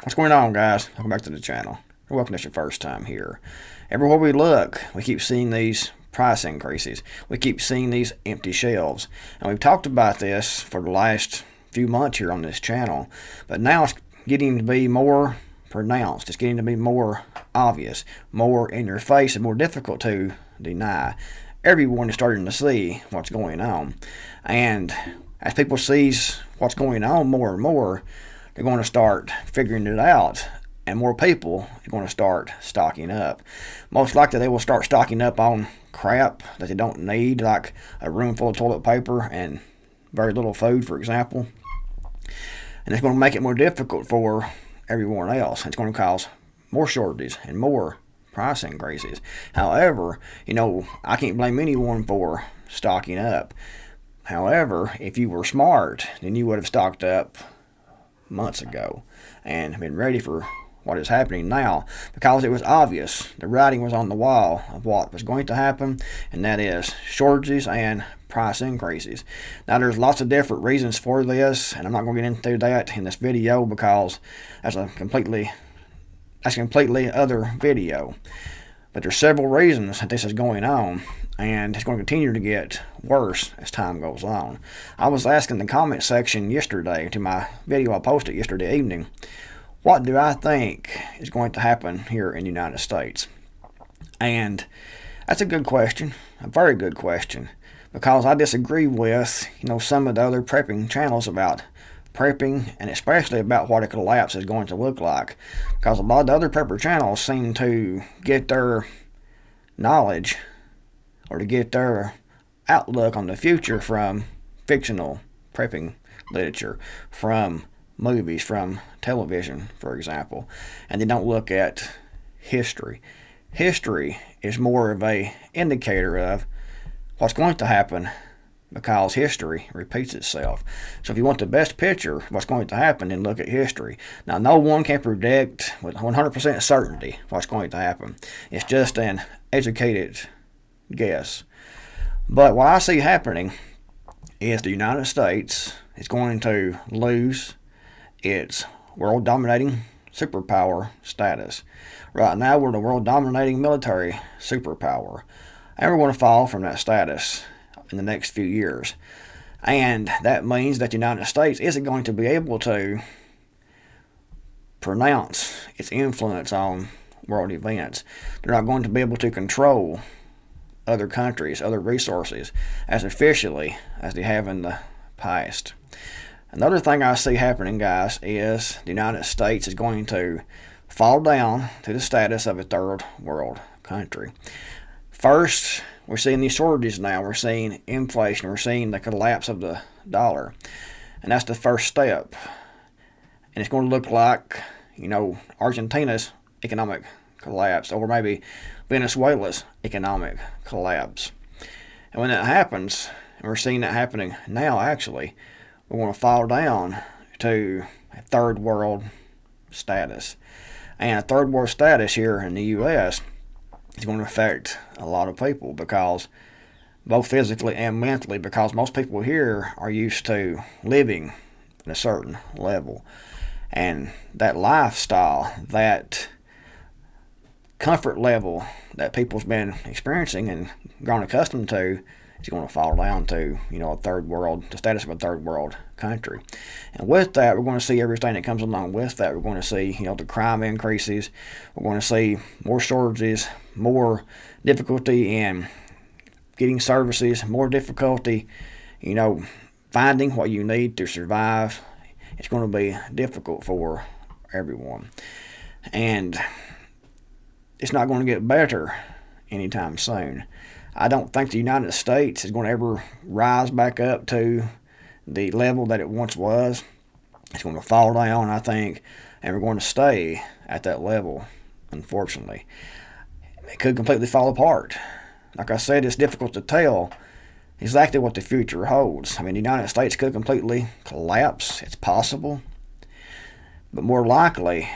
What's going on, guys? Welcome back to the channel. Welcome if it's your first time here. Everywhere we look, we keep seeing these price increases. We keep seeing these empty shelves. And we've talked about this for the last few months here on this channel. But now it's getting to be more pronounced. It's getting to be more obvious, more in your face, and more difficult to deny. Everyone is starting to see what's going on. And as people sees what's going on more and more, they're going to start figuring it out, and more people are going to start stocking up. Most likely they will start stocking up on crap that they don't need, like a room full of toilet paper and very little food, for example. And it's going to make it more difficult for everyone else. It's going to cause more shortages and more price increases. However, I can't blame anyone for stocking up. However, if you were smart, then you would have stocked up months ago and been ready for what is happening now, because it was obvious. The writing was on the wall of what was going to happen, and that is shortages and price increases. Now, there's lots of different reasons for this, and I'm not going to get into that in this video because that's a completely other video. But there's several reasons that this is going on, and it's going to continue to get worse as time goes on. I was asking the comment section yesterday to my video I posted yesterday evening, what do I think is going to happen here in the United States? And that's a good question, a very good question, because I disagree with some of the other prepping channels about prepping, and especially about what a collapse is going to look like, because a lot of the other prepper channels seem to get their knowledge or to get their outlook on the future from fictional prepping literature, from movies, from television, for example, and they don't look at history. History is more of a indicator of what's going to happen, because history repeats itself. So if you want the best picture of what's going to happen, then look at history. Now, no one can predict with 100% certainty what's going to happen. It's just an educated guess. But what I see happening is the United States is going to lose its world dominating superpower status. Right now, we're the world dominating military superpower, and we're going to fall from that status in the next few years. And that means that the United States isn't going to be able to pronounce its influence on world events. They're not going to be able to control other countries, other resources, as efficiently as they have in the past. Another thing I see happening, guys, is the United States is going to fall down to the status of a third world country. First, we're seeing these shortages now. We're seeing inflation. We're seeing the collapse of the dollar. And that's the first step. And it's going to look like, Argentina's economic collapse, or maybe Venezuela's economic collapse. And when that happens, and we're seeing that happening now actually, we're going to fall down to a third world status. And a third world status here in the U.S. is going to affect a lot of people, because both physically and mentally, because most people here are used to living at a certain level, and that lifestyle, that comfort level that people's been experiencing and grown accustomed to, is going to fall down to the status of a third world country. And with that, we're going to see everything that comes along with that. We're going to see the crime increases. We're going to see more shortages, more difficulty in getting services, more difficulty finding what you need to survive. It's going to be difficult for everyone, and it's not going to get better anytime soon. I don't think the United States is going to ever rise back up to the level that it once was. It's going to fall down, I think, and we're going to stay at that level, unfortunately. It could completely fall apart. Like I said, it's difficult to tell exactly what the future holds. The United States could completely collapse. It's possible. But more likely,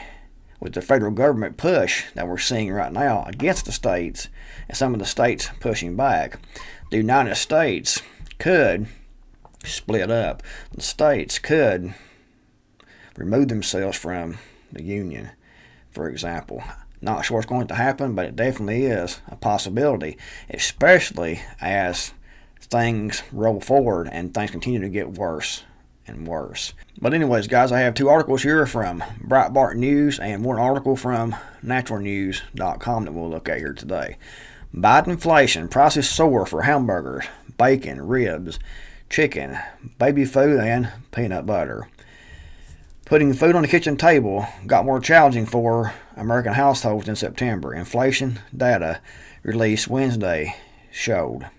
with the federal government push that we're seeing right now against the states, and some of the states pushing back, the United States could split up. The states could remove themselves from the Union, for example. Not sure it's going to happen, but it definitely is a possibility, especially as things roll forward and things continue to get worse and worse. But anyways, guys, I have two articles here from Breitbart News and one article from naturalnews.com that we'll look at here today. Biden inflation, prices soar for hamburgers, bacon, ribs, chicken, baby food, and peanut butter. Putting food on the kitchen table got more challenging for American households in September. Inflation data released Wednesday showed.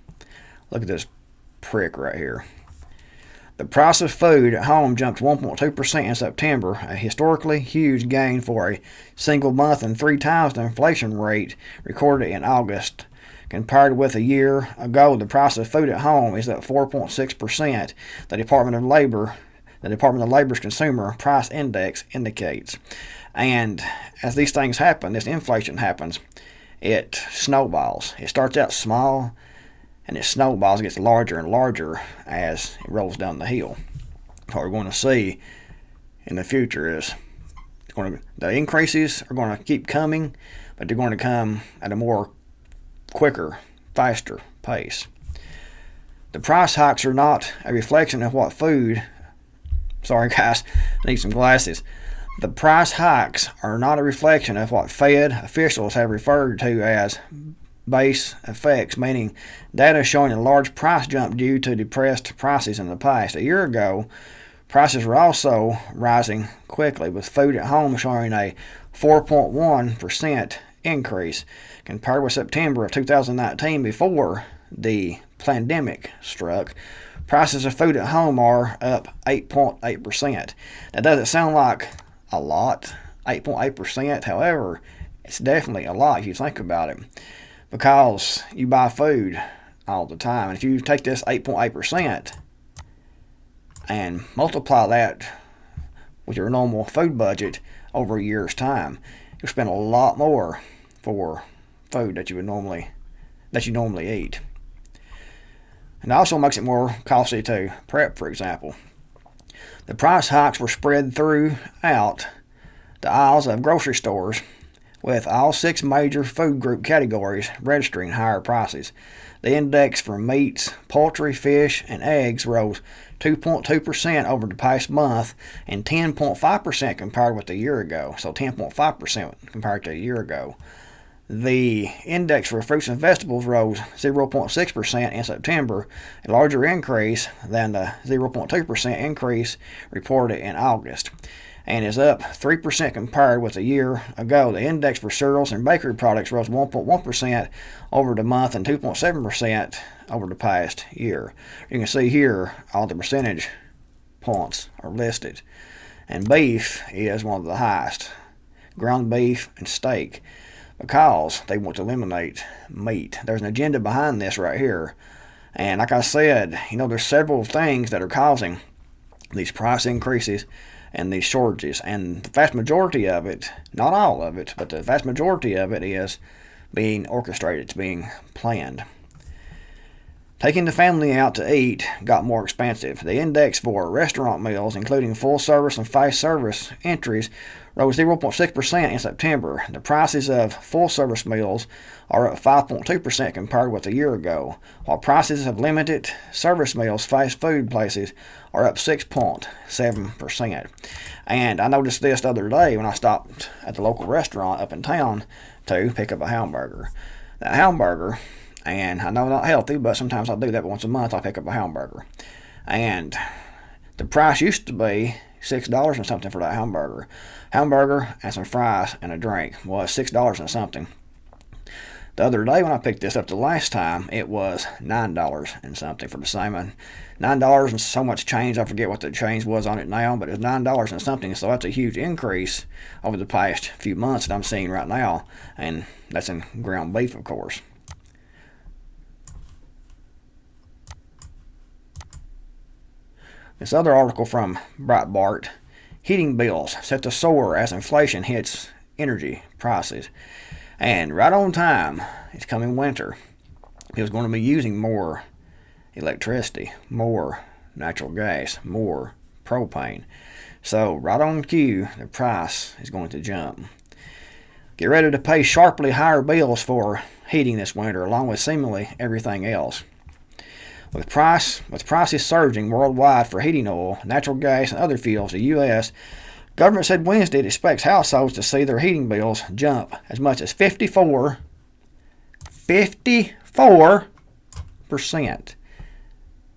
Look at this prick right here. The price of food at home jumped 1.2% in September, a historically huge gain for a single month and 3 times the inflation rate recorded in August. Compared with a year ago, the price of food at home is up 4.6%. The Department of Labor's Consumer Price Index indicates. And as these things happen, this inflation happens, it snowballs. It starts out small, and it snowballs, it gets larger and larger as it rolls down the hill. What we're going to see in the future is the increases are going to keep coming, but they're going to come at a more quicker, faster pace. The price hikes are not a reflection of what food. Sorry guys, I need some glasses. The price hikes are not a reflection of what Fed officials have referred to as base effects, meaning data showing a large price jump due to depressed prices in the past. A year ago, prices were also rising quickly, with food at home showing a 4.1% increase compared with September of 2019 before the pandemic struck. Prices of food at home are up 8.8%. That doesn't sound like a lot, 8.8%. However, it's definitely a lot if you think about it, because you buy food all the time. And if you take this 8.8% and multiply that with your normal food budget over a year's time, you'll spend a lot more for food that you normally eat. And it also makes it more costly to prep, for example. The price hikes were spread throughout the aisles of grocery stores, with all 6 major food group categories registering higher prices. The index for meats, poultry, fish, and eggs rose 2.2% over the past month and 10.5% compared with a year ago. So 10.5% compared to a year ago. The index for fruits and vegetables rose 0.6% in September, a larger increase than the 0.2% increase reported in August, and is up 3% compared with a year ago. The index for cereals and bakery products rose 1.1% over the month and 2.7% over the past year. You can see here all the percentage points are listed, and beef is one of the highest. Ground beef and steak, because they want to eliminate meat. There's an agenda behind this right here. And like I said, there's several things that are causing these price increases and these shortages. And the vast majority of it, not all of it, but the vast majority of it is being orchestrated. It's being planned. Taking the family out to eat got more expensive. The index for restaurant meals, including full service and fast service entries, rose 0.6% in September. The prices of full service meals are up 5.2% compared with a year ago, while prices of limited service meals, fast food places, are up 6.7%. And I noticed this the other day when I stopped at the local restaurant up in town to pick up a hamburger. That hamburger, and I know not healthy, but sometimes I'll do that once a month. I'll pick up a hamburger. And the price used to be $6 and something for that hamburger. Hamburger and some fries and a drink was $6 and something. The other day when I picked this up the last time, it was $9 and something for the same one. $9 and so much change. I forget what the change was on it now, but it's $9 and something. So that's a huge increase over the past few months that I'm seeing right now. And that's in ground beef, of course. This other article from Breitbart, heating bills set to soar as inflation hits energy prices. And right on time, it's coming winter. People's going to be using more electricity, more natural gas, more propane. So right on cue, the price is going to jump. Get ready to pay sharply higher bills for heating this winter, along with seemingly everything else. With prices surging worldwide for heating oil, natural gas, and other fuels, the U.S. government said Wednesday it expects households to see their heating bills jump as much as 54%.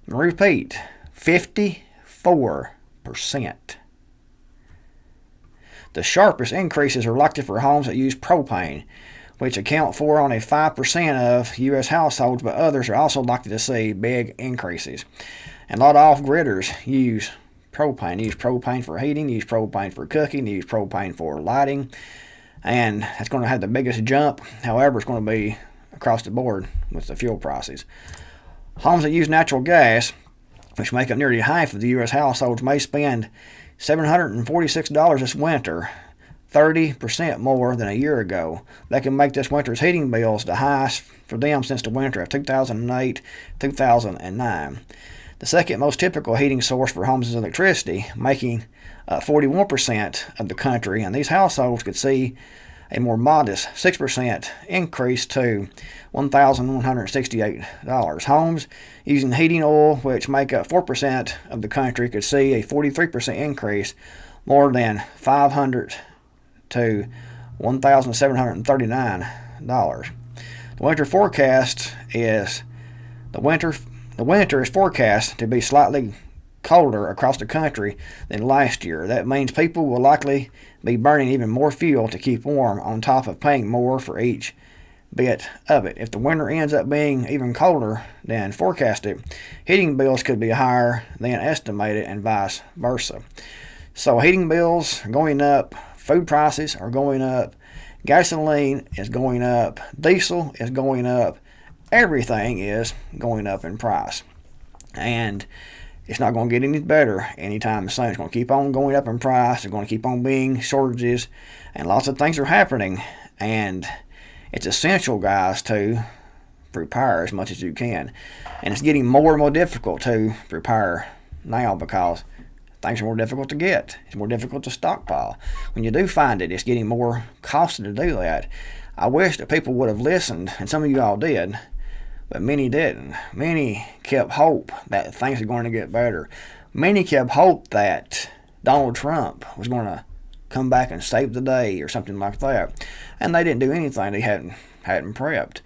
Repeat, 54%. The sharpest increases are likely for homes that use propane, which account for only 5% of U.S. households, but others are also likely to see big increases. And a lot of off-gridders use propane. Use propane for heating, use propane for cooking, use propane for lighting, and that's going to have the biggest jump. However, it's going to be across the board with the fuel prices. Homes that use natural gas, which make up nearly half of the U.S. households, may spend $746 this winter, 30% more than a year ago. That can make this winter's heating bills the highest for them since the winter of 2008-2009. The second most typical heating source for homes is electricity, making 41% of the country, and these households could see a more modest 6% increase to $1,168. Homes using heating oil, which make up 4% of the country, could see a 43% increase, more than $500 to $1,739. The winter is forecast to be slightly colder across the country than last year. That means people will likely be burning even more fuel to keep warm, on top of paying more for each bit of it. If the winter ends up being even colder than forecasted, heating bills could be higher than estimated, and vice versa. So heating bills are going up, food prices are going up, gasoline is going up, diesel is going up, everything is going up in price. And it's not going to get any better anytime soon. It's going to keep on going up in price. There's going to keep on being shortages, and lots of things are happening. And it's essential, guys, to prepare as much as you can. And it's getting more and more difficult to prepare now because things are more difficult to get. It's more difficult to stockpile. When you do find it, it's getting more costly to do that. I wish that people would have listened, and some of you all did, but many didn't. Many kept hope that things are going to get better. Many kept hope that Donald Trump was going to come back and save the day or something like that. And they didn't do anything. They hadn't prepped.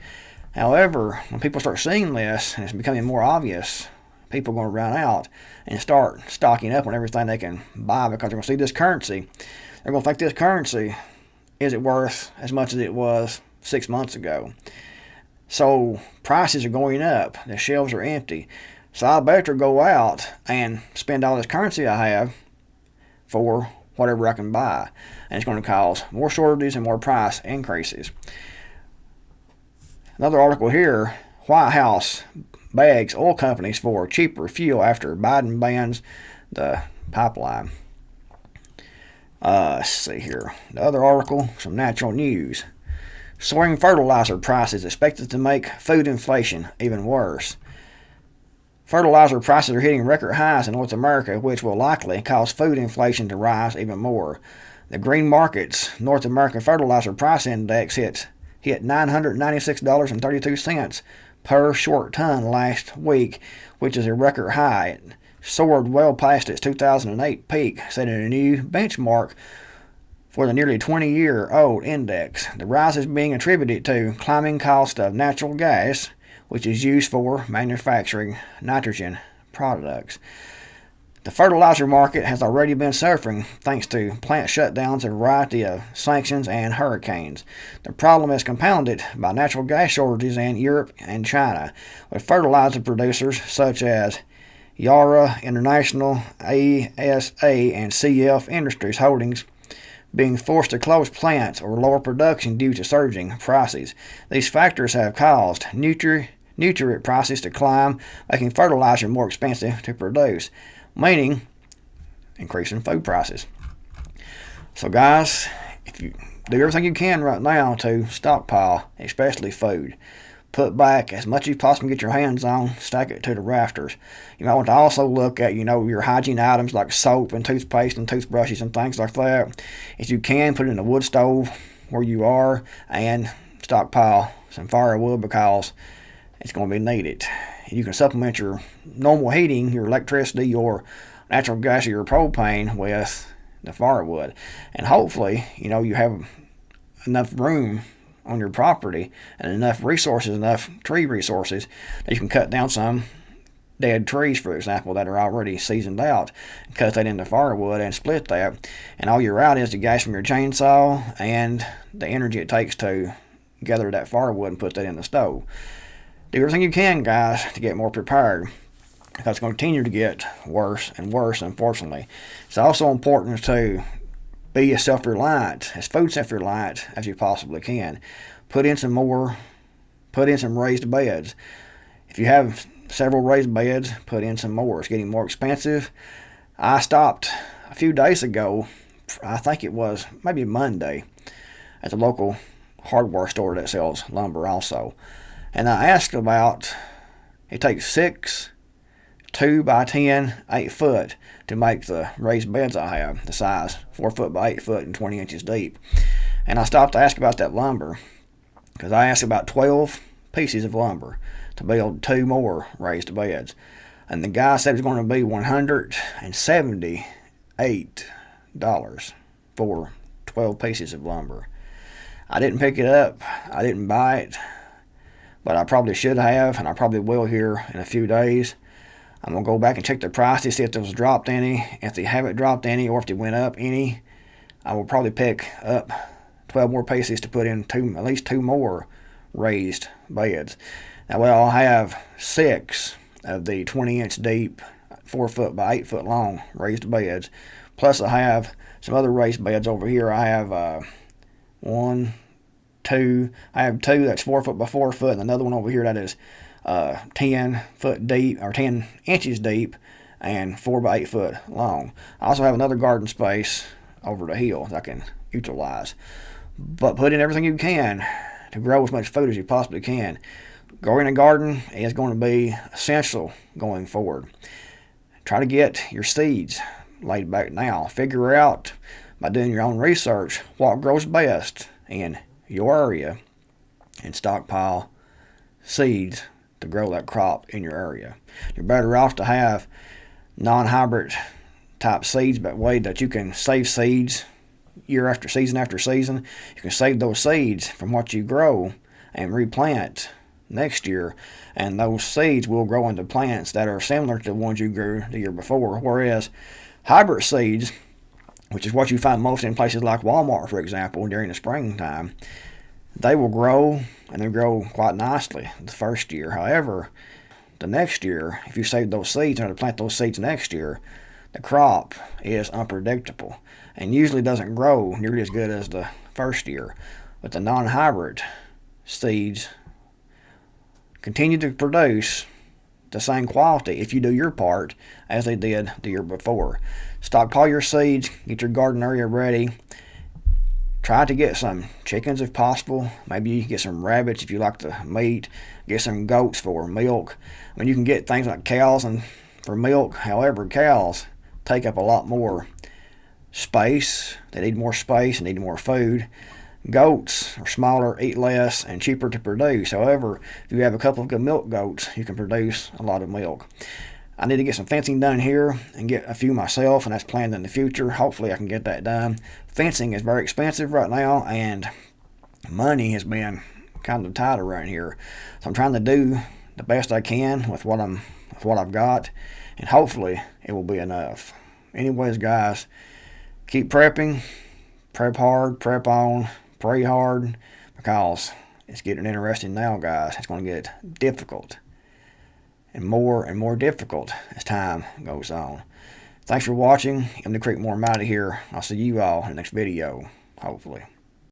However, when people start seeing this and it's becoming more obvious, people are going to run out and start stocking up on everything they can buy, because they're going to see this currency. They're going to think this currency isn't worth as much as it was 6 months ago. So prices are going up. The shelves are empty. So I better go out and spend all this currency I have for whatever I can buy. And it's going to cause more shortages and more price increases. Another article here, White House begs oil companies for cheaper fuel after Biden bans the pipeline. Let's see here. The other article, some natural news. Soaring fertilizer prices expected to make food inflation even worse. Fertilizer prices are hitting record highs in North America, which will likely cause food inflation to rise even more. The Green Markets North American Fertilizer Price Index hit $996.32 per short ton last week, which is a record high. It soared well past its 2008 peak, setting a new benchmark for the nearly 20-year-old index. The rise is being attributed to climbing cost of natural gas, which is used for manufacturing nitrogen products. The fertilizer market has already been suffering thanks to plant shutdowns, a variety of sanctions, and hurricanes. The problem is compounded by natural gas shortages in Europe and China, with fertilizer producers such as Yara International, ASA, and CF Industries Holdings being forced to close plants or lower production due to surging prices. These factors have caused nutrient prices to climb, making fertilizer more expensive to produce, meaning increasing food prices. So guys, if you do everything you can right now to stockpile, especially food, put back as much as you possibly get your hands on, stack it to the rafters. You might want to also look at, your hygiene items like soap and toothpaste and toothbrushes and things like that. If you can, put it in a wood stove where you are and stockpile some firewood because it's going to be needed. You can supplement your normal heating, your electricity, your natural gas, or your propane with the firewood. And hopefully, you have enough room on your property and enough resources, enough tree resources, that you can cut down some dead trees, for example, that are already seasoned out, and cut that into firewood and split that. And all you're out is the gas from your chainsaw and the energy it takes to gather that firewood and put that in the stove. Do everything you can, guys, to get more prepared, because it's going to continue to get worse and worse, unfortunately. It's also important to be as self-reliant, as food self-reliant as you possibly can. Put in some raised beds. If you have several raised beds, put in some more. It's getting more expensive. I stopped a few days ago, I think it was maybe Monday, at the local hardware store that sells lumber also. And I asked about, it takes 6 2x10 8-foot to make the raised beds I have, the size 4 foot by 8 foot and 20 inches deep. And I stopped to ask about that lumber because I asked about 12 pieces of lumber to build 2 more raised beds. And the guy said it was going to be $178 for 12 pieces of lumber. I didn't pick it up. I didn't buy it. But I probably should have, and I probably will here in a few days. I'm going to go back and check the prices, see if those dropped any. If they haven't dropped any, or if they went up any, I will probably pick up 12 more pieces to put in at least 2 more raised beds. Now, I'll have 6 of the 20-inch deep, 4 foot by 8 foot long raised beds. Plus, I have some other raised beds over here. I have I have 2 that's 4 foot by 4 foot, and another one over here that is 10 foot deep, or 10 inches deep, and 4 by 8 foot long. I also have another garden space over the hill that I can utilize. But put in everything you can to grow as much food as you possibly can. Growing a garden is going to be essential going forward. Try to get your seeds laid back now. Figure out, by doing your own research, what grows best in your area, and stockpile seeds to grow that crop in your area. You're better off to have non-hybrid type seeds, but way that you can save seeds year after season after season. You can save those seeds from what you grow and replant next year, and those seeds will grow into plants that are similar to the ones you grew the year before. Whereas hybrid seeds, which is what you find most in places like Walmart, for example, during the springtime, they will grow, and they grow quite nicely the first year. However, the next year, if you save those seeds and to plant those seeds next year, the crop is unpredictable and usually doesn't grow nearly as good as the first year. But the non-hybrid seeds continue to produce the same quality if you do your part as they did the year before. Stockpile your seeds, get your garden area ready. Try to get some chickens if possible. Maybe you can get some rabbits if you like the meat. Get some goats for milk. I mean, you can get things like cows and for milk. However, cows take up a lot more space. They need more space and need more food. Goats are smaller, eat less, and cheaper to produce. However, if you have a couple of good milk goats, you can produce a lot of milk. I need to get some fencing done here and get a few myself, and that's planned in the future. Hopefully I can get that done. Fencing is very expensive right now, and money has been kind of tight around here. So I'm trying to do the best I can with what I've got, and hopefully it will be enough. Anyways, guys, keep prepping. Prep hard, prep on, pray hard, because it's getting interesting now, guys. It's going to get difficult and more difficult as time goes on. Thanks for watching. I'm the Creekmore. I'm out of here. I'll see you all in the next video, hopefully.